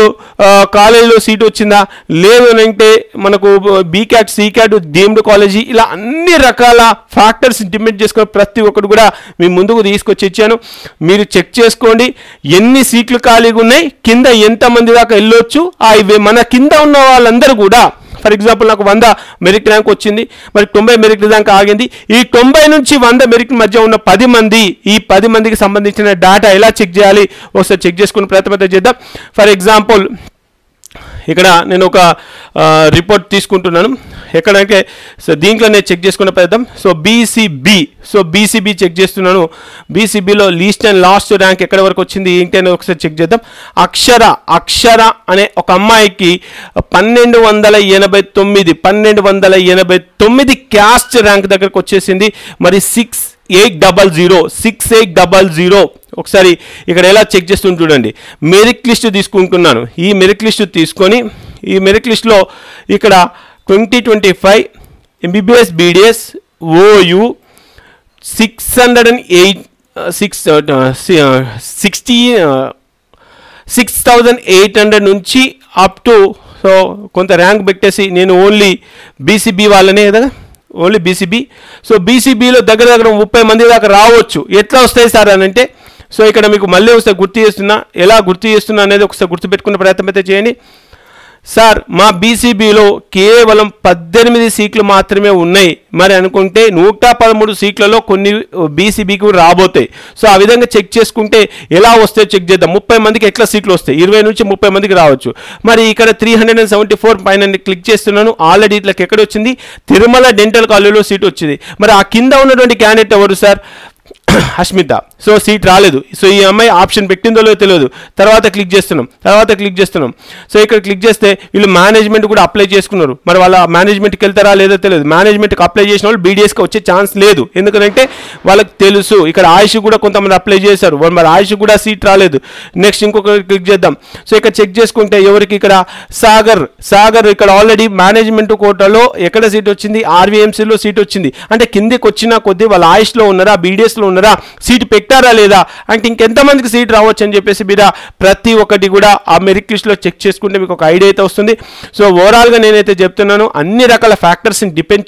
కాలేజీలో సీట్ వచ్చిందా, లేదనంటే మనకు బీక్యాట్, సీక్యాట్, డీమ్డ్ కాలేజీ, ఇలా అన్ని రకాల ఫ్యాక్టర్స్ డిపెండ్ చేసుకొని ప్రతి ఒక్కటి కూడా మీ ముందుకు తీసుకొచ్చి ఇచ్చాను. మీరు చెక్ చేసుకోండి ఎన్ని సీట్లు ఖాళీగా ఉన్నాయి, కింద ఎంతమంది దాకా వెళ్ళొచ్చు. మన కింద ఉన్న వాళ్ళందరూ కూడా ఫర్ ఎగ్జాంపుల్ నాకు 100 మెరిట్ ర్యాంక్ వచ్చింది, మరి 90 మెరిట్ ర్యాంక్ ఆగింది. ఈ 90 నుంచి 100 మెరిట్ మధ్య ఉన్న 10 మంది, ఈ 10 మందికి సంబంధించిన డేటా ఎలా చెక్ చేయాలి ఒకసారి చెక్ చేసుకుని ప్రయత్నం చేద్దాం. ఫర్ ఎగ్జాంపుల్ ఇక్కడ నేను ఒక రిపోర్ట్ తీసుకుంటున్నాను. ఎక్కడంటే సో దీంట్లో నేను చెక్ చేసుకునే ప్రయత్నం. సో బీసీబీ చెక్ చేస్తున్నాను. బీసీబీలో లీస్ట్ అండ్ లాస్ట్ ర్యాంక్ ఎక్కడ వరకు వచ్చింది ఏంటి అని ఒకసారి చెక్ చేద్దాం. అక్షర అనే ఒక అమ్మాయికి 1289 క్యాస్ట్ ర్యాంక్ దగ్గరకు వచ్చేసింది. మరి 6800 ఒకసారి ఇక్కడ ఎలా చెక్ చేస్తుంది చూడండి. మెరిట్ లిస్ట్ తీసుకుంటున్నాను. ఈ మెరిట్ లిస్ట్ తీసుకొని ఈ మెరిట్ లిస్ట్లో ఇక్కడ 2025 ఎంబీబీఎస్ బీడీఎస్ ఓయూ 6,800 నుంచి అప్ టు సో కొంత ర్యాంక్ పెట్టేసి నేను ఓన్లీ బీసీబీ వాళ్ళనే కదా, ఓన్లీ బీసీబీ. సో బీసీబీలో దగ్గర 30 మంది దాకా రావచ్చు. ఎట్లా వస్తాయి సార్ అని అంటే సో ఇక్కడ మీకు మళ్ళీ ఒకసారి గుర్తు చేస్తున్నా. ఎలా గుర్తు చేస్తున్నా అనేది ఒకసారి గుర్తుపెట్టుకునే ప్రయత్నం అయితే చేయండి. సార్ మా బీసీబీలో కేవలం 18 సీట్లు మాత్రమే ఉన్నాయి మరి అనుకుంటే 113 సీట్లలో కొన్ని బీసీబీకి రాబోతాయి. సో ఆ విధంగా చెక్ చేసుకుంటే ఎలా వస్తాయో చెక్ చేద్దాం. 30 మందికి ఎట్లా సీట్లు వస్తాయి, 20 నుంచి 30 మందికి రావచ్చు. మరి ఇక్కడ 374 పైన క్లిక్ చేస్తున్నాను. ఆల్రెడీ ఇట్లకి ఎక్కడ వచ్చింది, తిరుమల డెంటల్ కాలేజీలో సీట్ వచ్చింది. మరి ఆ కింద ఉన్నటువంటి క్యాండిడేట్ ఎవరు సార్? హస్మిత. సో సీట్ రాలేదు. సో ఈ అమ్మాయి ఆప్షన్ పెట్టిందో లేదో తెలియదు. తర్వాత క్లిక్ చేస్తున్నాం. సో ఇక్కడ క్లిక్ చేస్తే వీళ్ళు మేనేజ్మెంట్ కూడా అప్లై చేసుకున్నారు. మరి వాళ్ళ మేనేజ్మెంట్కి వెళ్తారా లేదో తెలియదు. మేనేజ్మెంట్కి అప్లై చేసిన వాళ్ళు బీడీఎస్కి వచ్చే ఛాన్స్ లేదు. ఎందుకంటే వాళ్ళకి తెలుసు. ఇక్కడ ఆయుష్ కూడా కొంతమంది అప్లై చేశారు, మరి ఆయుష్ కూడా సీట్ రాలేదు. నెక్స్ట్ ఇంకొక క్లిక్ చేద్దాం. సో ఇక్కడ చెక్ చేసుకుంటే ఎవరికి ఇక్కడ సాగర్ ఇక్కడ ఆల్రెడీ మేనేజ్మెంట్ కోటాలో ఎక్కడ సీట్ వచ్చింది, ఆర్వీఎంసీలో సీట్ వచ్చింది. అంటే కిందికి వచ్చిన కొద్దీ వాళ్ళ ఆయుష్లో ఉన్నారా, బీడీఎస్లో ఉన్నారా, ఉన్నారా, సీట్ పెట్టారా లేదా, అంటే ఇంకెంతమందికి సీట్ రావచ్చు అని చెప్పేసి మీరు ప్రతి ఒక్కటి కూడా ఆ మెరిట్ లిస్ట్లో చెక్ చేసుకుంటే మీకు ఒక ఐడియా అయితే వస్తుంది. సో ఓవరాల్గా నేనైతే చెప్తున్నాను, అన్ని రకాల ఫ్యాక్టర్స్ని డిపెండ్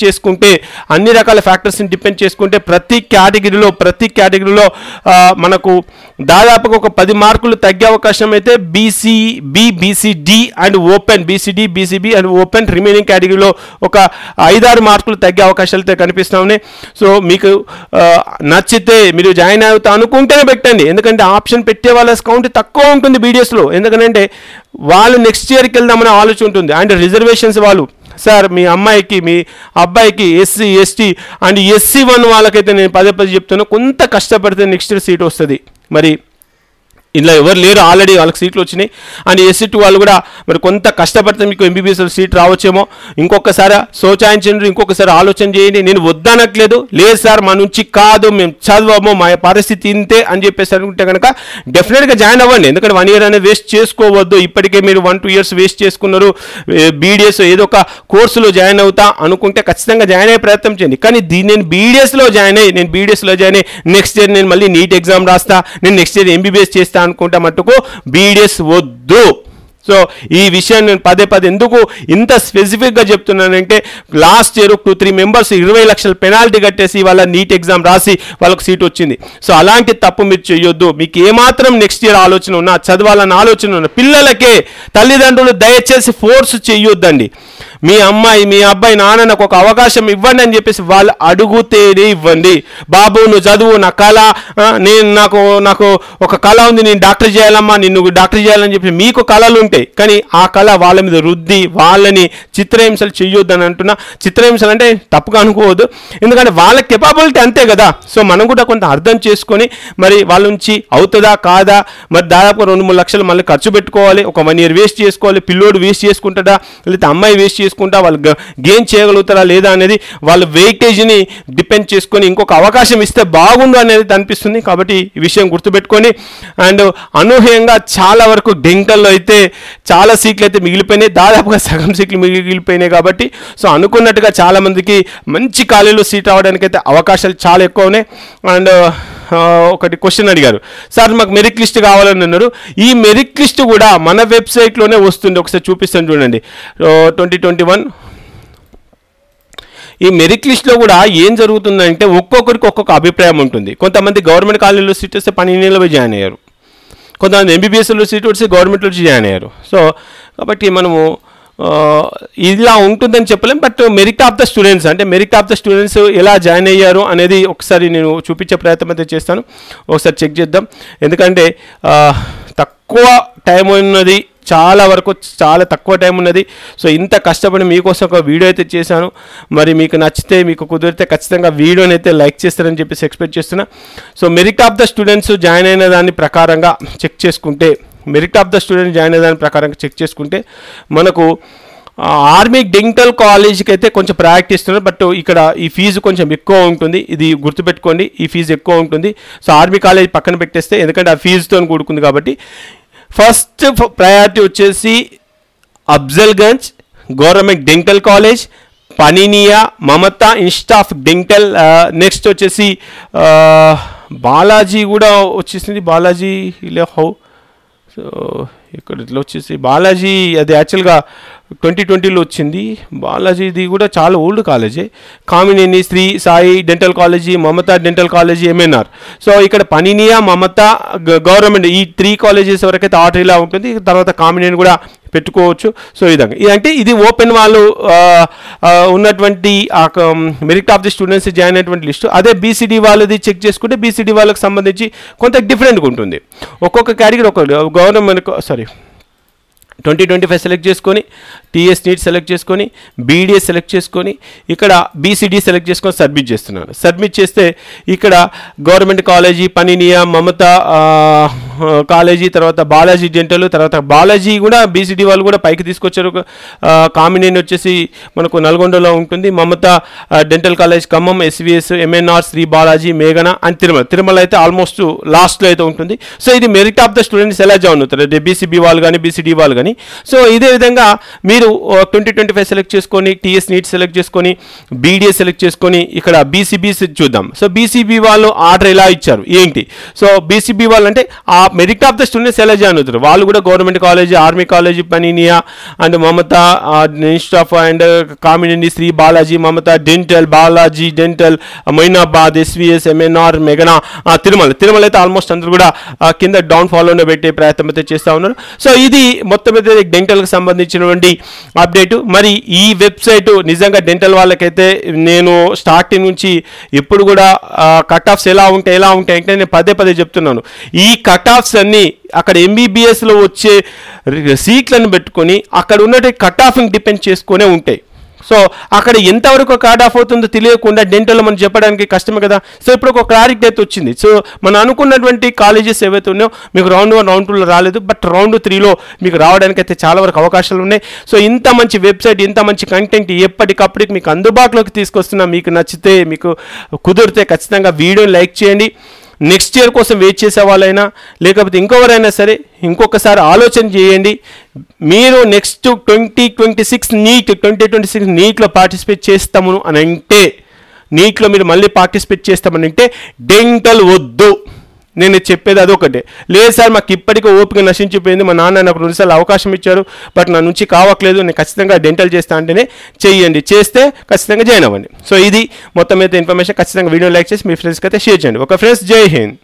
చేసుకుంటే ప్రతి కేటగిరీలో మనకు దాదాపుగా ఒక 10 మార్కులు తగ్గే అవకాశం అయితే BCD and open, BCB and open remaining కేటగిరీలో ఒక 5-6 మార్కులు తగ్గే అవకాశాలు అయితే కనిపిస్తూ ఉన్నాయి. సో మీకు నచ్చితే మీరు జాయిన్ అవుతా అనుకుంటేనే పెట్టండి, ఎందుకంటే ఆప్షన్ పెట్టే వాళ్ళ కౌంట్ తక్కువ ఉంటుంది బీడీఎస్లో. ఎందుకంటే వాళ్ళు నెక్స్ట్ ఇయర్కి వెళ్దామనే ఆలోచన ఉంటుంది. అండ్ రిజర్వేషన్స్ వాళ్ళు, సార్ మీ అమ్మాయికి మీ అబ్బాయికి SC ST అండ్ SC1 వాళ్ళకైతే నేను పదే చెప్తాను, కొంత కష్టపడితే నెక్స్ట్ ఇయర్ సీట్ వస్తుంది. మరి ఇందులో ఎవరు లేరు, ఆల్రెడీ వాళ్ళకి సీట్లు వచ్చినాయి. అండ్ SC2 వాళ్ళు కూడా మరి కొంత కష్టపడితే మీకు MBBS సీట్ రావచ్చేమో. ఇంకొకసారి సోచాయించండి, ఇంకొకసారి ఆలోచన చేయండి. నేను వద్దనట్లేదు, లేదు సార్ మా నుంచి కాదు, మేము చదవము, మా పరిస్థితి ఇంతే అని చెప్పేసి అనుకుంటే కనుక డెఫినెట్గా జాయిన్ అవ్వండి. ఎందుకంటే 1 year అనేది వేస్ట్ చేసుకోవద్దు. ఇప్పటికే మీరు 1-2 years వేస్ట్ చేసుకున్నారు. BDS ఏదో ఒక కోర్సులో జాయిన్ అవుతా అనుకుంటే ఖచ్చితంగా జాయిన్ అయ్యే ప్రయత్నం చేయండి. కానీ నేను BDSలో జాయిన్ అయ్యి నెక్స్ట్ ఇయర్ నేను మళ్ళీ నీట్ ఎగ్జామ్ రాస్తా, నేను నెక్స్ట్ ఇయర్ MBBS చేస్తా అనుకుంటే మట్టుకు BDS వద్దు. సో ఈ విషయాన్ని నేను పదే ఎందుకు ఇంత స్పెసిఫిక్గా చెప్తున్నానంటే, లాస్ట్ ఇయర్ 2-3 మెంబర్స్ 20 లక్షల పెనాల్టీ కట్టేసి వాళ్ళ నీట్ ఎగ్జామ్ రాసి వాళ్ళకు సీట్ వచ్చింది. సో అలాంటి తప్పు మీరు చేయొద్దు. మీకు ఏమాత్రం నెక్స్ట్ ఇయర్ ఆలోచన ఉన్నా, చదవాలని ఆలోచన ఉన్నా, పిల్లలకే తల్లిదండ్రులు దయచేసి ఫోర్స్ చేయొద్దండి. మీ అమ్మాయి మీ అబ్బాయి, నాన్న నాకు ఒక అవకాశం ఇవ్వండి అని చెప్పేసి వాళ్ళు అడుగుతేనే ఇవ్వండి. బాబు నువ్వు చదువు, నా కళ, నాకు ఒక కళ ఉంది, నేను డాక్టర్ చేయాలమ్మా, నిన్ను డాక్టర్ చేయాలని చెప్పి మీకు కళలు ఉంటాయి. కానీ ఆ కళ వాళ్ళ మీద రుద్ది వాళ్ళని చిత్రహింసలు చెయ్యొద్దని అంటున్నా. చిత్రహింసలు అంటే తప్పుగా అనుకోవద్దు, ఎందుకంటే వాళ్ళ కెపాబిలిటీ అంతే కదా. సో మనం కూడా కొంత అర్థం చేసుకొని మరి వాళ్ళ నుంచి అవుతుందా కాదా, మరి దాదాపు 2-3 లక్షలు మళ్ళీ ఖర్చు పెట్టుకోవాలి, ఒక 1 year వేస్ట్ చేసుకోవాలి, పిల్లోడు వేస్ట్ చేసుకుంటాడా లేకపోతే అమ్మాయి వేస్ట్ చేసుకుంటా, వాళ్ళు గెయిన్ చేయగలుగుతారా లేదా అనేది వాళ్ళ వెయిటేజ్ని డిపెండ్ చేసుకొని ఇంకొక అవకాశం ఇస్తే బాగుండు అనేది అనిపిస్తుంది. కాబట్టి ఈ విషయం గుర్తుపెట్టుకొని, అండ్ అనూహ్యంగా చాలా వరకు డెంటల్లో అయితే చాలా సీట్లు అయితే మిగిలిపోయినాయి, దాదాపుగా సగం సీట్లు మిగిలిపోయినాయి. కాబట్టి సో అనుకున్నట్టుగా చాలామందికి మంచి కాలేజీలో సీట్ రావడానికి అయితే అవకాశాలు చాలా ఎక్కువ ఉన్నాయి. అండ్ ఒకటి క్వశ్చన్ అడిగారు, సార్ మాకు మెరిట్ లిస్ట్ కావాలని అన్నారు. ఈ మెరిట్ లిస్ట్ కూడా మన వెబ్సైట్లోనే వస్తుంది, ఒకసారి చూపిస్తాను చూడండి. 2021 ఈ మెరిట్ లిస్ట్లో కూడా ఏం జరుగుతుందంటే ఒక్కొక్కరికి ఒక్కొక్క అభిప్రాయం ఉంటుంది. కొంతమంది గవర్నమెంట్ కాలేజీలో సీట్ వస్తే 12 నెలలు జాయిన్ అయ్యారు, కొంతమంది MBBSలో సీట్ వచ్చి గవర్నమెంట్లో జాయిన్ అయ్యారు. సో కాబట్టి మనము ఇలా ఉంటుందని చెప్పలేం. But merit of the students ఎలా జాయిన్ అయ్యారు అనేది ఒకసారి నేను చూపించే ప్రయత్నం అయితే చేస్తాను, ఒకసారి చెక్ చేద్దాం. ఎందుకంటే తక్కువ టైం ఉన్నది, చాలా వరకు చాలా తక్కువ టైం ఉన్నది. సో ఇంత కష్టపడి మీకోసం ఒక వీడియో అయితే చేశాను. మరి మీకు నచ్చితే, మీకు కుదిరితే ఖచ్చితంగా వీడియోని అయితే లైక్ చేస్తారని చెప్పేసి ఎక్స్పెక్ట్ చేస్తున్నా. So merit of the students join అయిన దాని ప్రకారంగా చెక్ చేసుకుంటే మనకు ఆర్మీ డెంటల్ కాలేజ్కి అయితే కొంచెం ప్రయారిటీ ఇస్తున్నారు. బట్ ఇక్కడ ఈ ఫీజు కొంచెం ఎక్కువ ఉంటుంది, ఇది గుర్తుపెట్టుకోండి, ఈ ఫీజు ఎక్కువ ఉంటుంది. సో ఆర్మీ కాలేజ్ పక్కన పెట్టేస్తే, ఎందుకంటే ఆ ఫీజుతో కూడుకుంది కాబట్టి, ఫస్ట్ ప్రయారిటీ వచ్చేసి Afzalgunj government dental college, Panineeya Mamata institute of dental, next వచ్చేసి బాలాజీ కూడా వచ్చేసింది, బాలాజీ ఇలా హౌ. సో ఇక్కడ ఇట్లా వచ్చేసి బాలాజీ, అది యాక్చువల్గా 2020లో వచ్చింది. బాలాజీది కూడా చాలా ఓల్డ్ కాలేజే. Kamineni Sri Sai dental college, Mamata dental college, MNR. So ఇక్కడ పనినియా, మమతా, గవర్నమెంట్, ఈ 3 కాలేజెస్ వరకైతే ఆర్డర్ ఇలా ఉంటుంది. తర్వాత కామినేని కూడా పెట్టుకోవచ్చు. సో ఈ విధంగా అంటే ఇది ఓపెన్ వాళ్ళు ఉన్నటువంటి merit of the students join అయినటువంటి లిస్టు. అదే BCD వాళ్ళది చెక్ చేసుకుంటే BCD వాళ్ళకి సంబంధించి కొంత డిఫరెంట్గా ఉంటుంది. ఒక్కొక్క కేటగిరీ ఒక గవర్నమెంట్ 2025 సెలెక్ట్ చేసుకొని, TS నీట్ సెలెక్ట్ చేసుకొని, BDS సెలెక్ట్ చేసుకొని, ఇక్కడ BCD సెలెక్ట్ చేసుకొని సబ్మిట్ చేస్తున్నాను. సబ్మిట్ చేస్తే ఇక్కడ గవర్నమెంట్ కాలేజీ, పనినియా, మమతా, కాలేజీ, తర్వాత బాలాజీ డెంటల్, తర్వాత బాలాజీ కూడా బీసీడీ వాళ్ళు కూడా పైకి తీసుకొచ్చారు. కామినేని వచ్చేసి మనకు నల్గొండలో ఉంటుంది, Mamata dental college Khammam, SVS, MNR, Sri Balaji, మేఘన అండ్ తిరుమల అయితే ఆల్మోస్ట్ లాస్ట్లో అయితే ఉంటుంది. సో ఇది మెరిట్ ఆఫ్ ద స్టూడెంట్స్ ఎలా జాయిన్ అవుతారు, బీసీబీ వాళ్ళు కానీ బీసీడీ వాళ్ళు కానీ. సో ఇదే విధంగా మీరు 2025 సెలెక్ట్ చేసుకొని, టీఎస్ నీట్ సెలెక్ట్ చేసుకొని, బీడీఎస్ సెలెక్ట్ చేసుకొని, ఇక్కడ బీసీబీస్ చూద్దాం. సో బీసీబీ వాళ్ళు ఆర్డర్ ఎలా ఇచ్చారు ఏంటి. సో బీసీబీ వాళ్ళు అంటే ఆ మెరిట్ ఆఫ్ ద స్టూడెంట్స్ ఎలా జాయిన్ అవుతారు, వాళ్ళు కూడా government college, army college, Panineeya and Mamata institute of and Kamineni, Sri Balaji, Mamata dental, Balaji dental, Moinabad, SVS, MNR, మెగనా, తిరుమల అయితే ఆల్మోస్ట్ అందరూ కూడా కింద డౌన్ ఫాలోనే పెట్టే ప్రయత్నం అయితే చేస్తూ ఉన్నారు. సో ఇది మొత్తం అయితే డెంటల్కి సంబంధించినటువంటి అప్డేట్. మరి ఈ వెబ్సైట్ నిజంగా డెంటల్ వాళ్ళకైతే నేను స్టార్టింగ్ నుంచి ఇప్పుడు కూడా కట్ ఆఫ్స్ ఎలా ఉంటాయి అంటే నేను పదే చెప్తున్నాను. ఈ కట్ ఆఫ్స్ అన్నీ అక్కడ ఎంబీబీఎస్లో వచ్చే సీట్లను పెట్టుకొని అక్కడ ఉన్నటువంటి కట్ ఆఫ్ని డిపెండ్ చేసుకునే ఉంటాయి. సో అక్కడ ఎంతవరకు కట్ ఆఫ్ అవుతుందో తెలియకుండా డెంటల్లో మనం చెప్పడానికి కష్టమే కదా. సో ఇప్పుడు ఒక క్లారిటీ అయితే వచ్చింది. సో మనం అనుకున్నటువంటి కాలేజెస్ ఏవైతే ఉన్నాయో మీకు రౌండ్ 1, రౌండ్ 2లో రాలేదు, బట్ రౌండ్ 3లో మీకు రావడానికి అయితే చాలా వరకు అవకాశాలు ఉన్నాయి. సో ఇంత మంచి వెబ్సైట్, ఇంత మంచి కంటెంట్ ఎప్పటికప్పటికి మీకు అందుబాటులోకి తీసుకొస్తున్నా. మీకు నచ్చితే, మీకు కుదిరితే ఖచ్చితంగా వీడియోని లైక్ చేయండి. నెక్స్ట్ ఇయర్ కోసం వెయిట్ చేసే వాళ్ళైనా లేకపోతే ఇంకొకరైనా సరే ఇంకొకసారి ఆలోచన చేయండి. మీరు నెక్స్ట్ 2026 నీట్లో పార్టిసిపేట్ చేస్తాము అని అంటే, నీట్లో మీరు మళ్ళీ పార్టిసిపేట్ చేస్తామని అంటే డెంటల్ వద్దు. నేను చెప్పేది అదొకటే. లేదు సార్ మాకు ఇప్పటికీ ఓపిక నశించిపోయింది, మా నాన్న నాకు 2 సార్లు అవకాశం ఇచ్చారు, బట్ నా నుంచి కావట్లేదు, నేను ఖచ్చితంగా డెంటల్ చేస్తా అంటేనే చెయ్యండి. చేస్తే ఖచ్చితంగా జాయిన్ అవ్వండి. సో ఇది మొత్తం అయితే ఇన్ఫర్మేషన్. ఖచ్చితంగా వీడియో లైక్ చేసి మీ ఫ్రెండ్స్కి అయితే షేర్ చేయండి. ఒక ఫ్రెండ్స్, జై హింద్.